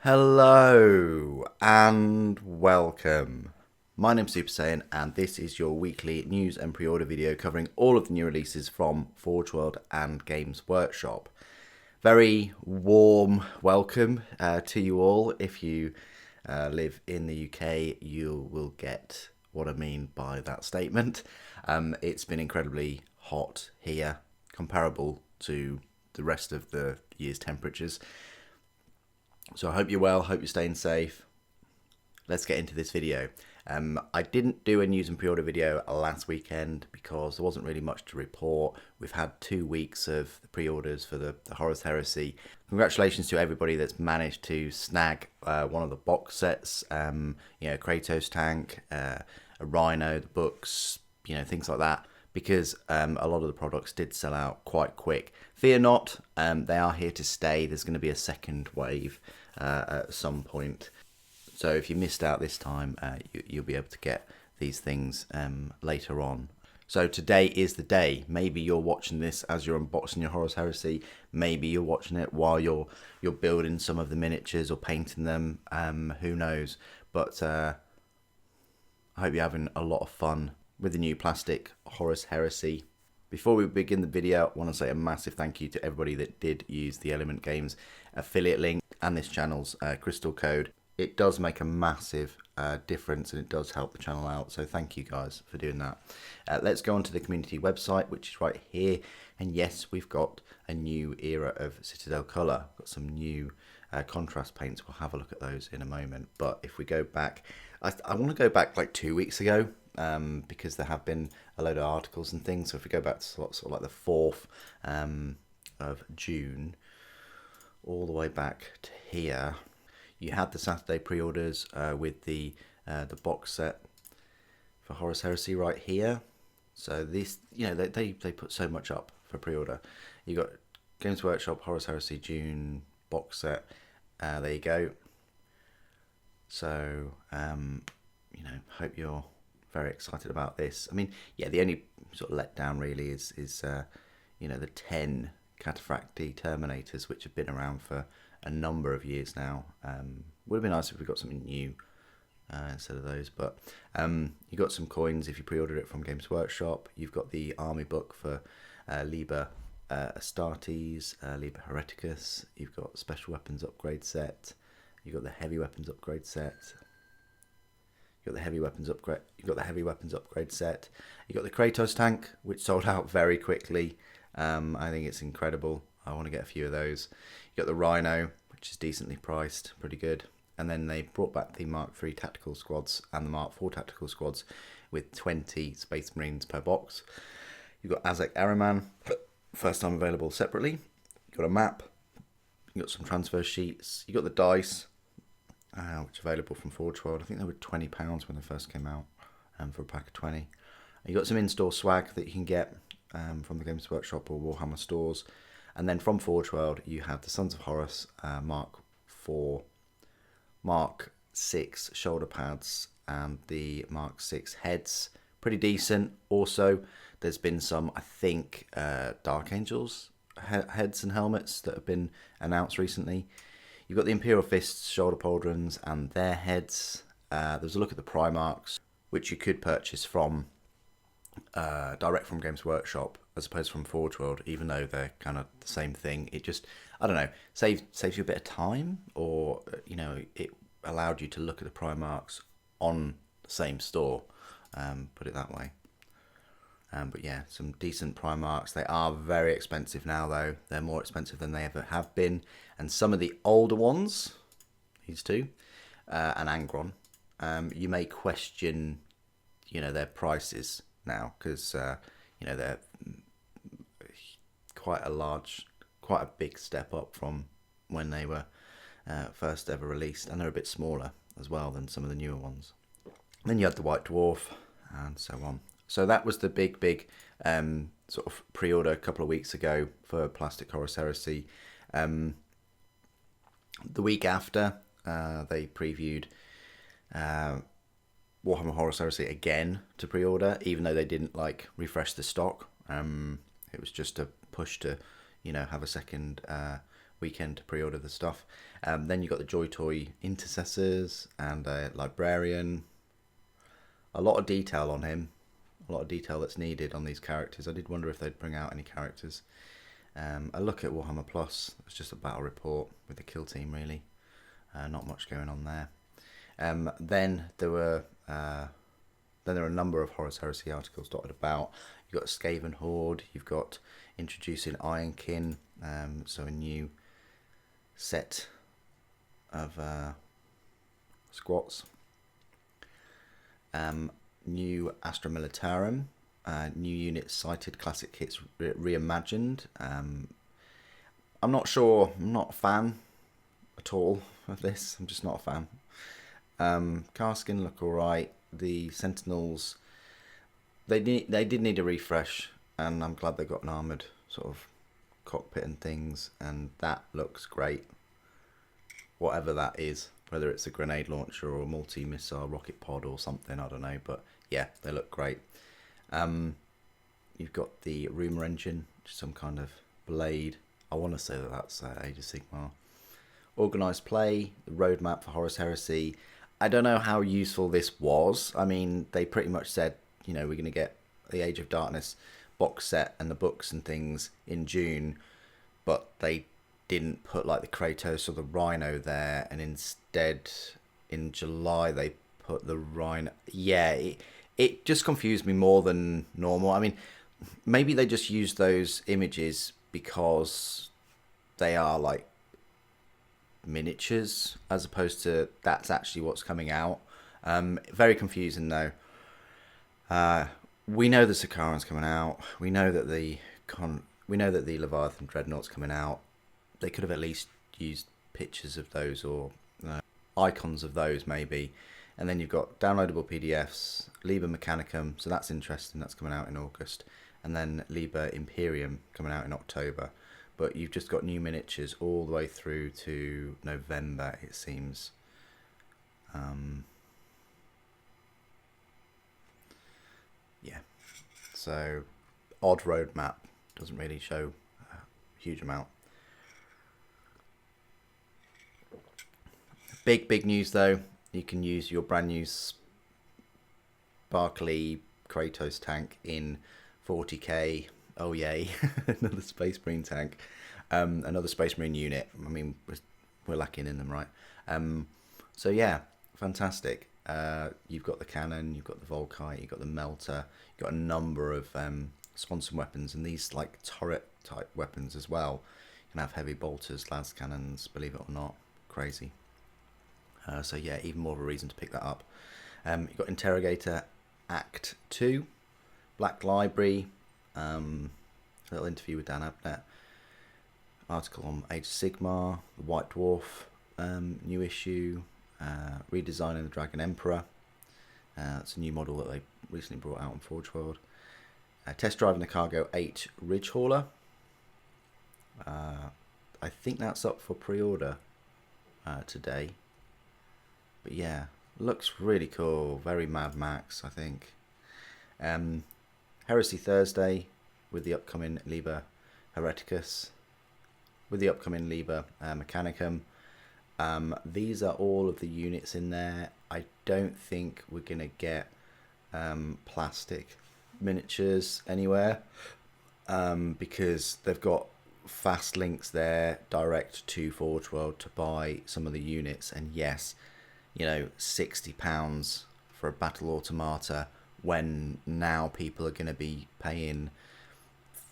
Hello and welcome. My name's Super Saiyan and this is your weekly news and pre-order video covering all of the new releases from Forge World and Games Workshop. Very warm welcome to you all. If you live in the UK, you will get what I mean by that statement. It's been incredibly hot here, comparable to the rest of the year's temperatures. So I hope you're well, hope you're staying safe. Let's get into this video. I didn't do a news and pre-order video last weekend because there wasn't really much to report. We've had 2 weeks of the pre-orders for the Horus Heresy. Congratulations to everybody that's managed to snag one of the box sets. Kratos Tank, a Rhino, the books, things like that. Because a lot of the products did sell out quite quick. Fear not, they are here to stay. There's going to be a second wave at some point. So if you missed out this time, you'll be able to get these things later on. So today is the day. Maybe you're watching this as you're unboxing your Horus Heresy. Maybe you're watching it while you're building some of the miniatures or painting them. Who knows? But I hope you're having a lot of fun with the new plastic Horus Heresy. Before we begin the video, I want to say a massive thank you to everybody that did use the Element Games affiliate link and this channel's crystal code. It does make a massive difference and it does help the channel out, so thank you guys for doing that. Let's go on to the community website, which is right here, and yes, we've got a new era of Citadel colour. Got some new contrast paints. We'll have a look at those in a moment, but if we go back, I want to go back like 2 weeks ago, because there have been a load of articles and things. So if we go back to sort of like the 4th of June, all the way back to here, you had the Saturday pre-orders with the box set for Horus Heresy right here. So this, they put so much up for pre-order. You got Games Workshop Horus Heresy June box set. There you go. So hope you're very excited about this. I mean, yeah, the only sort of letdown really is the 10 Cataphracti Terminators, which have been around for a number of years now. Would have been nice if we got something new instead of those, but you got some coins if you pre-ordered it from Games Workshop. You've got the army book for Liber Astartes, Liber Hereticus. You've got special weapons upgrade set. You've got the heavy weapons upgrade set. You got the heavy weapons upgrade. You got the heavy weapons upgrade set. You got the Kratos Tank, which sold out very quickly. I think it's incredible. I want to get a few of those. You got the Rhino, which is decently priced, pretty good. And then they brought back the Mark III tactical squads and the Mark IV tactical squads with 20 Space Marines per box. You've got Azek Ahriman, first time available separately. You got a map. You got some transfer sheets. You got the dice, which are available from Forge World. I think they were £20 when they first came out, for a pack of 20. You got some in-store swag that you can get from the Games Workshop or Warhammer stores. And then from Forge World, you have the Sons of Horus Mark IV, Mark VI shoulder pads, and the Mark VI heads. Pretty decent. Also, there's been some, I think, Dark Angels heads and helmets that have been announced recently. You've got the Imperial Fists shoulder pauldrons and their heads. There's a look at the Primarchs, which you could purchase from direct from Games Workshop as opposed from Forge World, even though they're kind of the same thing. It just, I don't know, saves you a bit of time, or it allowed you to look at the Primarchs on the same store, put it that way. But yeah, some decent Primarchs. They are very expensive now, though. They're more expensive than they ever have been. And some of the older ones, these two, and Angron, you may question, their prices now, because they're quite a big step up from when they were first ever released, and they're a bit smaller as well than some of the newer ones. Then you had the White Dwarf, and so on. So that was the big sort of pre-order a couple of weeks ago for Plastic Horus Heresy. The week after, they previewed Warhammer Horus Heresy again to pre-order, even though they didn't refresh the stock. It was just a push to have a second weekend to pre-order the stuff. Then you've got the Joy Toy Intercessors and a Librarian. A lot of detail on him. A lot of detail that's needed on these characters. I did wonder if they'd bring out any characters. A look at Warhammer Plus. It's just a battle report with the kill team, really. Not much going on there. Then there were a number of Horus Heresy articles dotted about. You've got Skaven Horde. You've got introducing Ironkin, so a new set of squats. New Astra Militarum, new units cited, classic kits reimagined. I'm not sure, I'm not a fan at all of this, I'm just not a fan. Carskin look alright, the Sentinels, they did need a refresh, and I'm glad they got an armoured sort of cockpit and things, and that looks great. Whatever that is, whether it's a grenade launcher or a multi-missile rocket pod or something, I don't know, but yeah, they look great. You've got the Rumour Engine, some kind of blade. I want to say that that's Age of Sigmar. Organised play, the roadmap for Horus Heresy. I don't know how useful this was. I mean, they pretty much said, you know, we're going to get the Age of Darkness box set and the books and things in June, but they didn't put like the Kratos or the Rhino there, and instead in July they put the Rhino. Yeah, it just confused me more than normal. I mean, maybe they just used those images because they are like miniatures as opposed to that's actually what's coming out. Very confusing though. We know the Sakaran's coming out. We know that the Leviathan Dreadnought's coming out. They could have at least used pictures of those or icons of those maybe. And then you've got downloadable PDFs, Liber Mechanicum, so that's interesting, that's coming out in August. And then Liber Imperium coming out in October. But you've just got new miniatures all the way through to November, it seems. Yeah, so odd roadmap, doesn't really show a huge amount. Big news though, you can use your brand new sparkly Kratos tank in 40k. Oh yay, another Space Marine tank, another Space Marine unit. I mean, we're lacking in them, right? So yeah, fantastic. You've got the cannon, you've got the Volkite, you've got the melter, you've got a number of sponson weapons, and these like turret type weapons as well. You can have heavy bolters, las cannons, believe it or not, crazy. So yeah, even more of a reason to pick that up. You've got Interrogator Act 2, Black Library, a little interview with Dan Abnett, article on Age of Sigmar, the White Dwarf new issue, redesigning the Dragon Emperor. It's a new model that they recently brought out on Forge World. Test driving the Cargo 8 Ridge Hauler. I think that's up for pre-order today. But yeah, looks really cool. Very Mad Max, I think. Heresy Thursday with the upcoming Liber Hereticus, with the upcoming Liber Mechanicum. These are all of the units in there. I don't think we're going to get plastic miniatures anywhere because they've got fast links there direct to Forge World to buy some of the units. And yes, you know, £60 for a Battle Automata when now people are going to be paying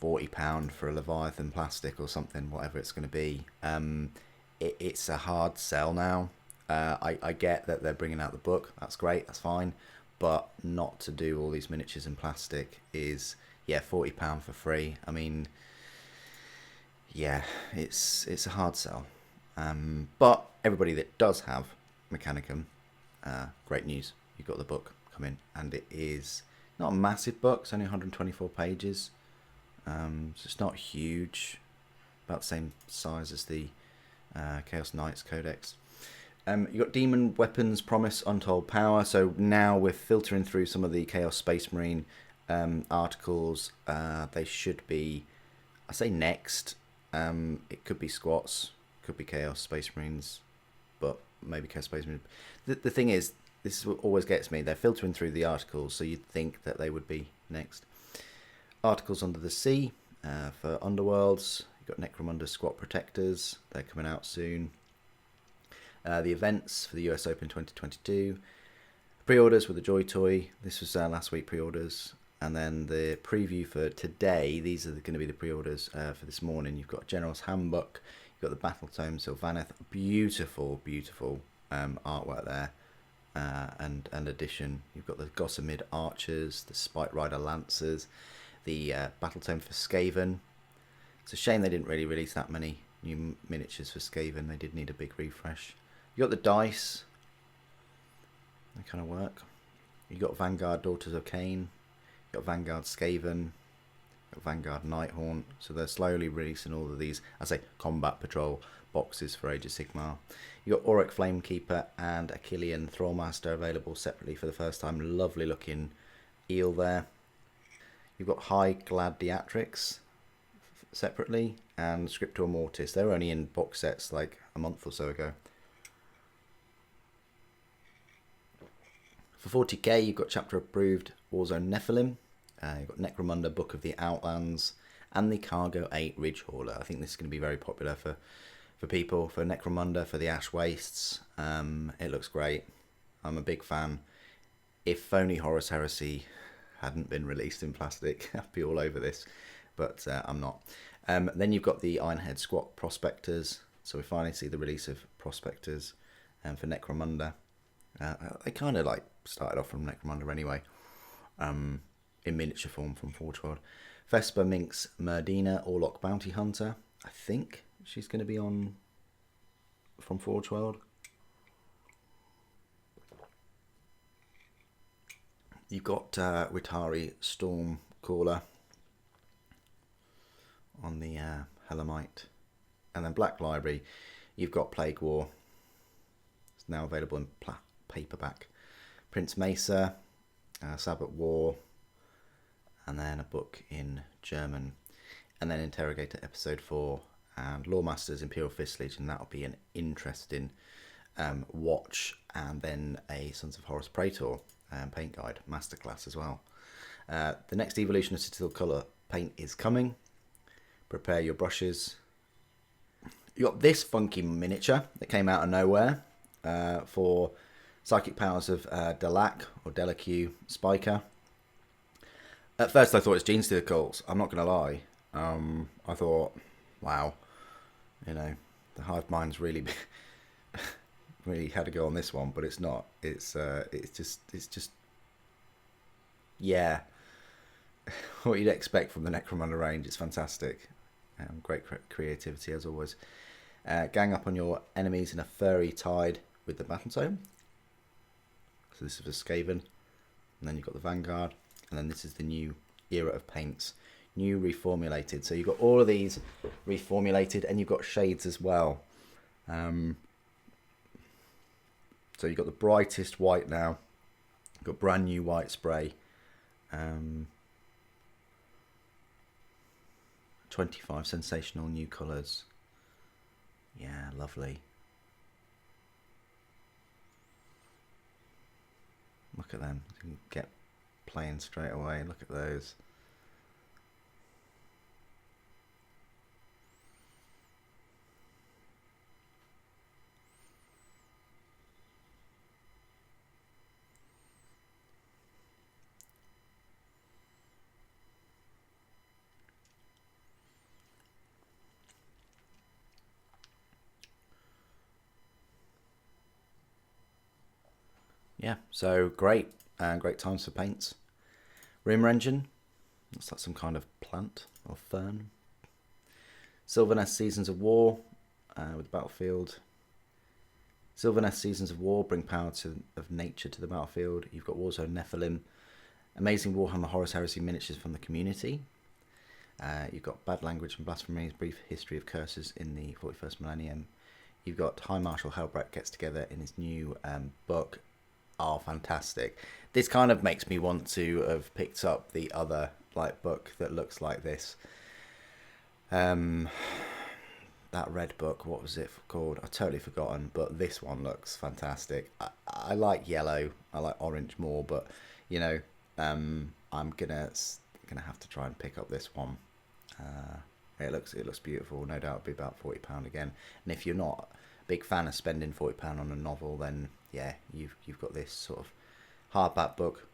£40 for a Leviathan plastic or something, whatever it's going to be. It's a hard sell now. I get that they're bringing out the book. That's great. That's fine. But not to do all these miniatures in plastic is, yeah, £40 for free. I mean, yeah, it's a hard sell. But everybody that does have Mechanicum, great news. You've got the book coming, and it is not a massive book. It's only 124 pages. So it's not huge. About the same size as the Chaos Knights Codex. You've got Demon Weapons Promise Untold Power. So now we're filtering through some of the Chaos Space Marine articles. They should be, I say next. It could be squats. Could be Chaos Space Marines, but maybe Chaos Space Marines. The thing is, this is what always gets me. They're filtering through the articles, so you'd think that they would be next. Articles Under the Sea for Underworlds. You've got Necromunda Squat Protectors. They're coming out soon. The events for the US Open 2022. Pre-orders with the Joy Toy. This was last week pre-orders. And then the preview for today. These are going to be the pre-orders for this morning. You've got General's Handbook. You've got the Battle Tome Sylvaneth. Beautiful, beautiful artwork there. And edition. You've got the Gossamer Archers, the Spike Rider Lancers, the Battle Tome for Skaven. It's a shame they didn't really release that many new miniatures for Skaven. They did need a big refresh. You got the dice. They kind of work. You got Vanguard Daughters of Cain. You got Vanguard Skaven. You got Vanguard Nighthaunt. So they're slowly releasing all of these, I say, Combat Patrol boxes for Age of Sigmar. You got Auric Flamekeeper and Achillean Thrallmaster available separately for the first time. Lovely looking eel there. You've got High Gladiatrix separately and Scriptor Mortis. They were only in box sets like a month or so ago. For 40k, you've got chapter approved Warzone Nephilim. You've got Necromunda Book of the Outlands and the Cargo 8 Ridge Hauler. I think this is going to be very popular for people, for Necromunda, for the Ash Wastes. It looks great. I'm a big fan. If only Horus Heresy hadn't been released in plastic, I'd be all over this, but I'm not. Then you've got the Ironhead Squat Prospectors. So we finally see the release of Prospectors for Necromunda. They kind of like started off from Necromunda anyway, in miniature form from Forge World. Vesper Minx Merdina Orlok Bounty Hunter. I think she's going to be on from Forge World. You've got Ritari Storm Caller on the Hellamite. And then Black Library, you've got Plague War. It's now available in paperback. Prince Mesa, Sabbath War, and then a book in German. And then Interrogator Episode 4 and Lawmasters Imperial Fist Legion. That'll be an interesting watch. And then a Sons of Horus Praetor paint guide masterclass as well. The next evolution of Citadel Colour paint is coming. Prepare your brushes. You got this funky miniature that came out of nowhere for Psychic Powers of Delac or Delaque Spiker. At first I thought it's Gene Stealer Cults. I'm not going to lie. I thought, wow, you know, the Hive Mind's really really had to go on this one, but it's not. It's just yeah, what you'd expect from the Necromunda range. It's fantastic. Great creativity as always. Gang up on your enemies in a furry tide with the Battle Tome. So this is for Skaven, and then you've got the Vanguard, and then this is the new era of paints, new reformulated. So you've got all of these reformulated, and you've got shades as well. So you've got the brightest white now. You've got brand new white spray. 25 sensational new colours. Yeah, lovely. Look at them. You can get playing straight away. Look at those. Yeah, so great, great times for paints. Rim Engine, looks like some kind of plant or fern. Sylvaneth Seasons of War with Battlefield. Sylvaneth Seasons of War bring power of nature to the battlefield. You've got Warzone Nephilim. Amazing Warhammer Horus Heresy miniatures from the community. You've got Bad Language and Blasphemies, Brief History of Curses in the 41st Millennium. You've got High Marshal Helbrecht gets together in his new book. Oh, fantastic. This kind of makes me want to have picked up the other book that looks like this. that red book, what was it called? I've totally forgotten, but this one looks fantastic. I like yellow, I like orange more, but you know, I'm gonna have to try and pick up this one. It looks beautiful. No doubt it'll be about £40 again. And if you're not a big fan of spending £40 on a novel, then yeah, you've got this sort of hardback book,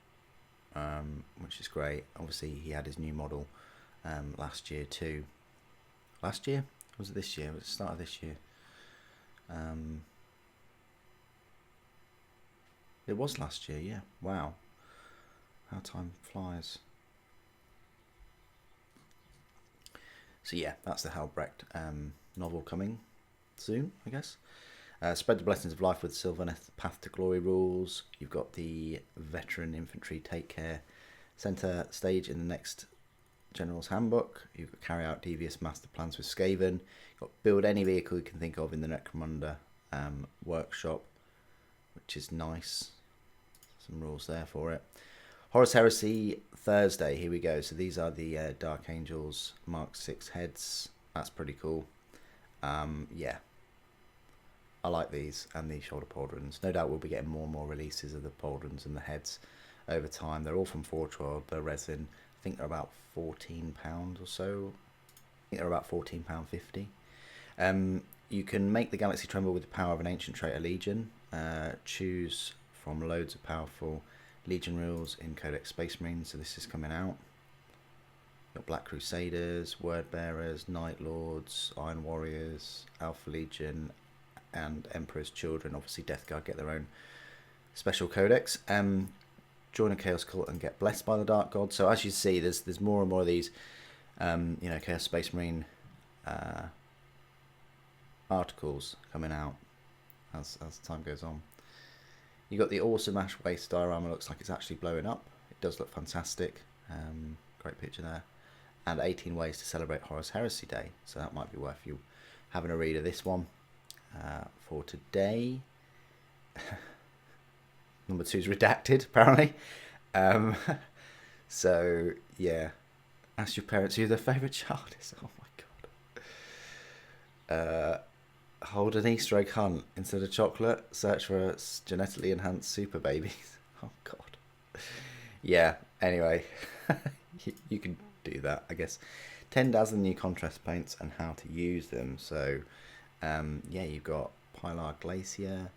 which is great. Obviously, he had his new model last year too. Last year? Was it this year? It was the start of this year. It was last year, yeah. Wow. How time flies. So yeah, that's the Halbrecht novel coming soon, I guess. Spread the blessings of life with Sylvaneth Path to Glory rules. You've got the veteran infantry take care center stage in the next General's Handbook. You've got carry out devious master plans with Skaven. You've got build any vehicle you can think of in the Necromunda workshop, which is nice. Some rules there for it. Horus Heresy Thursday, here we go. So these are the Dark Angels Mark 6 heads. That's pretty cool. Yeah, I like these and the shoulder pauldrons. No doubt we'll be getting more and more releases of the pauldrons and the heads over time. They're all from Forge World. They're resin. I think they're about £14 or so. I think they're about £14.50. You can make the galaxy tremble with the power of an ancient traitor legion. Choose from loads of powerful legion rules in Codex Space Marines. So this is coming out. Got Black Crusaders, Word Bearers, Night Lords, Iron Warriors, Alpha Legion, and Emperor's Children. Obviously, Death Guard get their own special codex. Join a Chaos Cult and get blessed by the Dark God. So as you see, there's more and more of these, Chaos Space Marine articles coming out as time goes on. You got the awesome Ash Waste diorama. Looks like it's actually blowing up. It does look fantastic. Great picture there. And 18 ways to celebrate Horus Heresy Day. So that might be worth you having a read of this one. For today, number 2 is redacted apparently. So yeah, ask your parents who their favourite child is. Oh my god. Hold an Easter egg hunt instead of chocolate. Search for genetically enhanced super babies. Oh god. Yeah. Anyway, you can do that, I guess. 10 dazzling new contrast paints and how to use them. So. Yeah, you've got Pilar Glacier,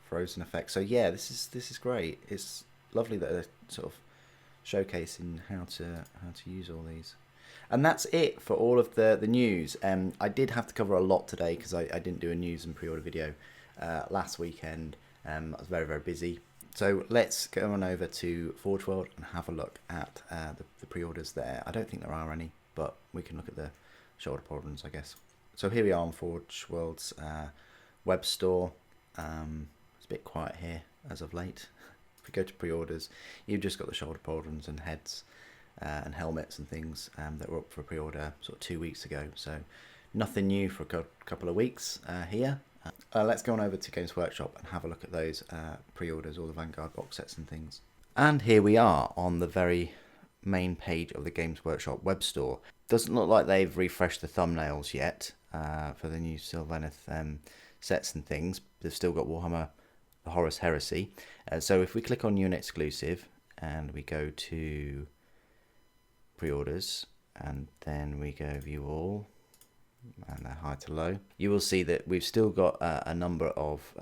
Frozen Effect. So yeah, this is great. It's lovely that they're sort of showcasing how to use all these. And that's it for all of the news. I did have to cover a lot today because I didn't do a news and pre-order video last weekend. I was very, very busy. So let's go on over to Forge World and have a look at the pre-orders there. I don't think there are any, but we can look at the shoulder pauldrons, I guess. So here we are on Forge World's web store. It's a bit quiet here as of late. If we go to pre-orders, you've just got the shoulder pauldrons and heads and helmets and things that were up for pre-order sort of 2 weeks ago. So nothing new for a couple of weeks here. Let's go on over to Games Workshop and have a look at those pre-orders, all the Vanguard box sets and things. And here we are on the very main page of the Games Workshop web store. Doesn't look like they've refreshed the thumbnails yet for the new Sylvaneth sets and things. They've still got Warhammer, the Horus Heresy. So if we click on New and Exclusive and we go to pre-orders and then we go View All and they're high to low, you will see that we've still got a number of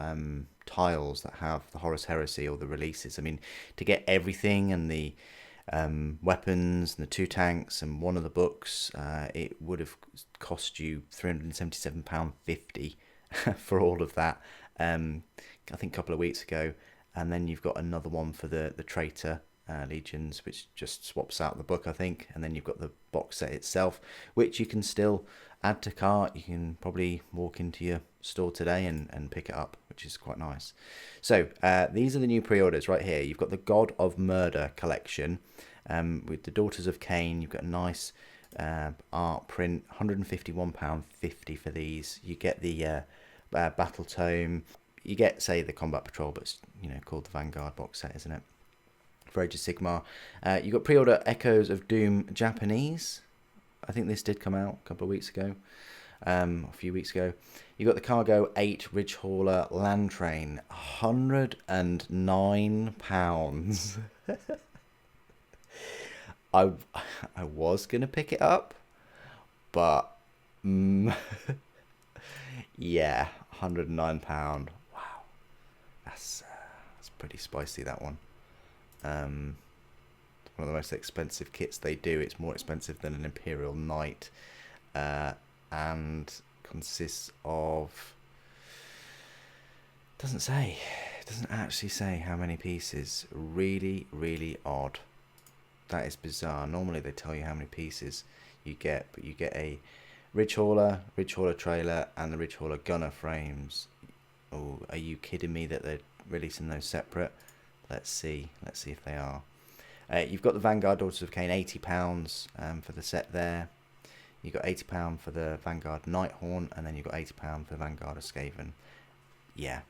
tiles that have the Horus Heresy or the releases. I mean, to get everything and the weapons and the 2 tanks and one of the books, it would have cost you £377.50 for all of that, I think a couple of weeks ago. And then you've got another one for the traitor legions, which just swaps out the book, I think. And then you've got the box set itself, which you can still add to cart. You can probably walk into your store today and pick it up, which is quite nice. So these are the new pre-orders right here. You've got the God of Murder collection with the Daughters of Cain. You've got a nice art print, £151.50 for these. You get the battle tome. You get, say, the Combat Patrol, but it's, called the Vanguard box set, isn't it? For Age of Sigmar. You've got pre-order Echoes of Doom Japanese. I think this did come out a couple of weeks ago, a few weeks ago. You got the Cargo 8 Ridge Hauler Land Train, £109. I was gonna pick it up, but yeah, £109. Wow, that's pretty spicy, that one. One of the most expensive kits they do. It's more expensive than an Imperial Knight, and consists of, doesn't actually say how many pieces. Really, really odd. That is bizarre. Normally they tell you how many pieces you get, but you get a Ridge Hauler trailer, and the Ridge Hauler gunner frames. Oh, are you kidding me that they're releasing those separate? Let's see if they are. You've got the Vanguard Daughters of Cain, £80 for the set there. You've got £80 for the Vanguard Nighthorn, and then you've got £80 for the Vanguard of Skaven. Yeah,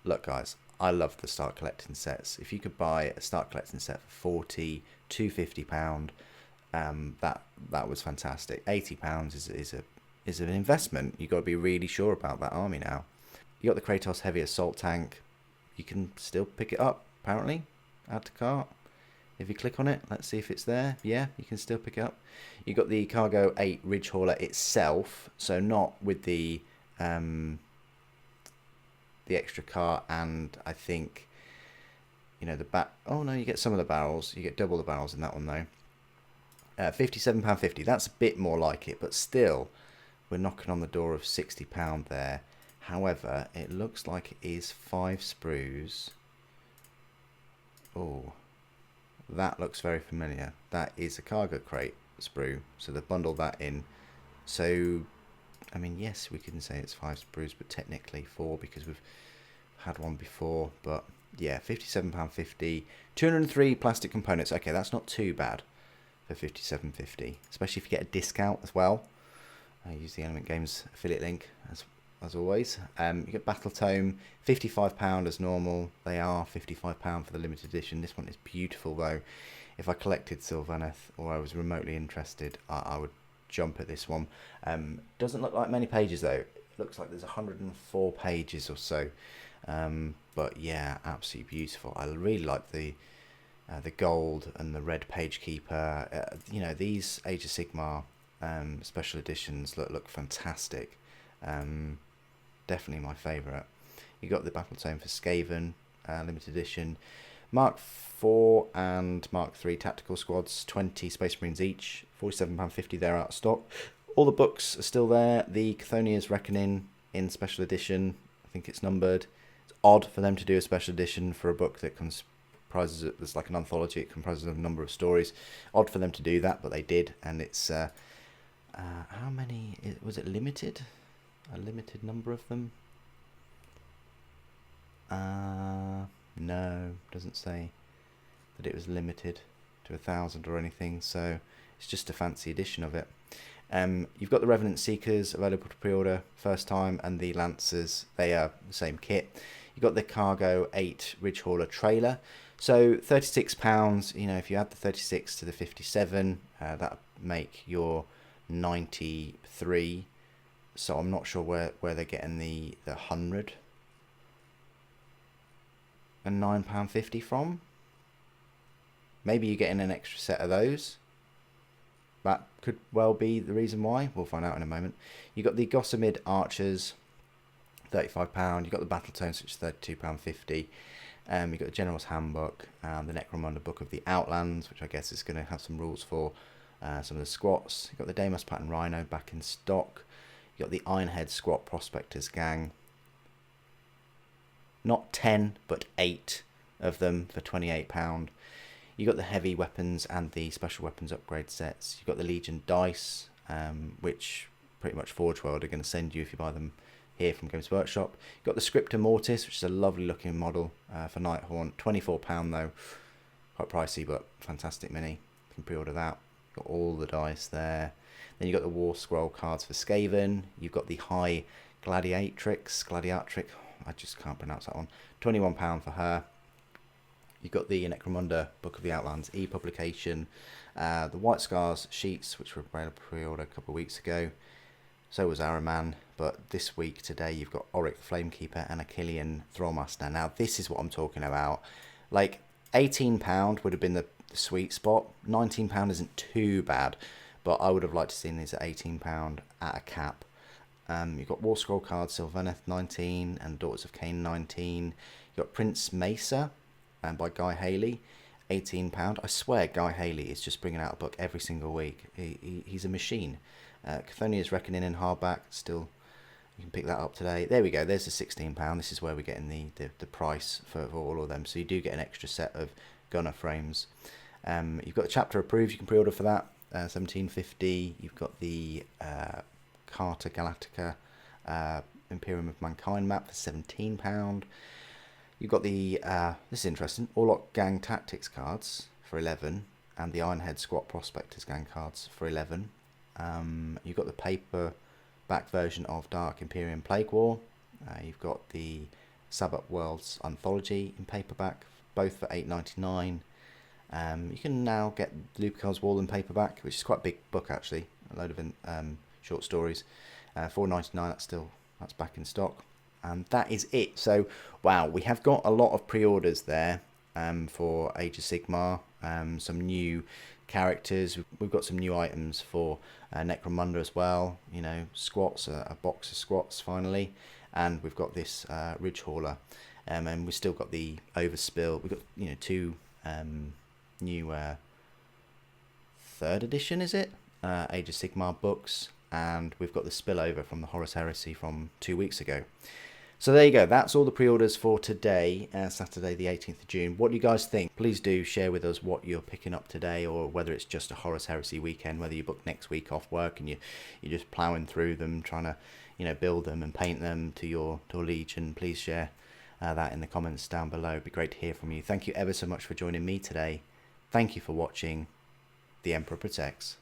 look guys, I love the start collecting sets. If you could buy a start collecting set for £40 to £50, that was fantastic. £80 is an investment. You've got to be really sure about that army now. You got the Kratos Heavy Assault Tank. You can still pick it up, apparently. Add to cart. If you click on it, let's see if it's there. Yeah, you can still pick it up. You got the Cargo 8 Ridge Hauler itself, so not with the extra cart, and I think, you know, the back. Oh no, you get some of the barrels. You get double the barrels in that one though. £57.50. That's a bit more like it, but still, we're knocking on the door of £60 there. However, it looks like it is 5 sprues. Oh, that looks very familiar. That is a cargo crate sprue, so they've bundled that in. So, I mean, yes, we can say it's 5 sprues, but technically 4 because we've had one before. But yeah, £57.50. 203 plastic components. Okay, that's not too bad for £57.50, especially if you get a discount as well. I use the Element Games affiliate link as always. You get Battle Tome, £55 as normal. They are £55 for the limited edition. This one is beautiful though. If I collected Sylvaneth or I was remotely interested, I would jump at this one. Doesn't look like many pages though. It looks like there's 104 pages or so. But yeah, absolutely beautiful. I really like the gold and the red page keeper. You know, these Age of Sigmar special editions look fantastic. Definitely my favourite. You got the Battle Tome for Skaven, limited edition. Mark 4 and Mark 3 tactical squads, 20 Space Marines each, £47.50. They're out of stock. All the books are still there. The Chthonia's Reckoning in special edition, I think it's numbered. It's odd for them to do a special edition for a book that comprises, there's like an anthology, it comprises of a number of stories. Odd for them to do that, but they did, and it's how many was it? Limited? A limited number of them? No, doesn't say that it was limited to 1,000 or anything, so it's just a fancy edition of it. You've got the Revenant Seekers available to pre-order first time, and the Lancers, they are the same kit. You've got the Cargo 8 Ridge Hauler trailer, so £36. You know, if you add the 36 to the 57, that would make your 93. So I'm not sure where they're getting the £109.50 from. Maybe you're getting an extra set of those. That could well be the reason why. We'll find out in a moment. You've got the Gossamed Archers, £35. You've got the Battle Tomes, which is £32.50. You've got the General's Handbook, the Necromunda Book of the Outlands, which I guess is going to have some rules for some of the squats. You've got the Deimos Pattern Rhino back in stock. You got the Ironhead Squat Prospectors Gang. Not 10, but 8 of them for £28. You got the heavy weapons and the special weapons upgrade sets. You got the Legion dice, which pretty much Forge World are going to send you if you buy them here from Games Workshop. You got the Scriptor Mortis, which is a lovely looking model for Nighthorn. £24 though, quite pricey, but fantastic mini. You can pre-order that. Got all the dice there. Then you've got the War Scroll cards for Skaven. You've got the High Gladiatrix. I just can't pronounce that one. £21 for her. You've got the Necromunda Book of the Outlands e-publication, the White Scars sheets, which were available pre-order a couple of weeks ago. So was Araman, but this week, today, you've got Auric the Flamekeeper and Achillean Thrallmaster. Now, this is what I'm talking about. Like, £18 would have been the sweet spot. £19 isn't too bad, but I would have liked to see these at £18 at a cap. You've got War Scroll cards, Sylvaneth 19 and Daughters of Cain 19. You've got Prince Mesa by Guy Haley, £18. I swear Guy Haley is just bringing out a book every single week. He's a machine. Chthonia's Reckoning in hardback, still, you can pick that up today. There we go, there's the £16. This is where we're getting the price for all of them. So you do get an extra set of Gunner frames. You've got the chapter approved, you can pre-order for that, £17.50. You've got the Carta Galactica Imperium of Mankind map for £17. You've got the, this is interesting, Orlok Gang Tactics cards for £11, and the Ironhead Squat Prospectors Gang cards for £11. You've got the paperback version of Dark Imperium Plague War. You've got the Sabbath Worlds Anthology in paperback, both for £8.99. You can now get Lupercal's Wall in paperback, which is quite a big book actually, a load of short stories. £4.99, that's back in stock. And that is it. So wow, we have got a lot of pre-orders there for Age of Sigmar, some new characters. We've got some new items for Necromunda as well, you know, squats, a box of squats finally, and we've got this Ridge Hauler, and we've still got the Overspill. We've got, you know, two new 3rd edition, is it, Age of Sigmar books, and we've got the spillover from the Horus Heresy from 2 weeks ago. So there you go, that's all the pre-orders for today, Saturday the 18th of June. What do you guys think? Please do share with us what you're picking up today, or whether it's just a Horus Heresy weekend, whether you book next week off work and you're just ploughing through them, trying to, you know, build them and paint them to your Legion. Please share that in the comments down below. It'd be great to hear from you. Thank you ever so much for joining me today. Thank you for watching. The Emperor Protects.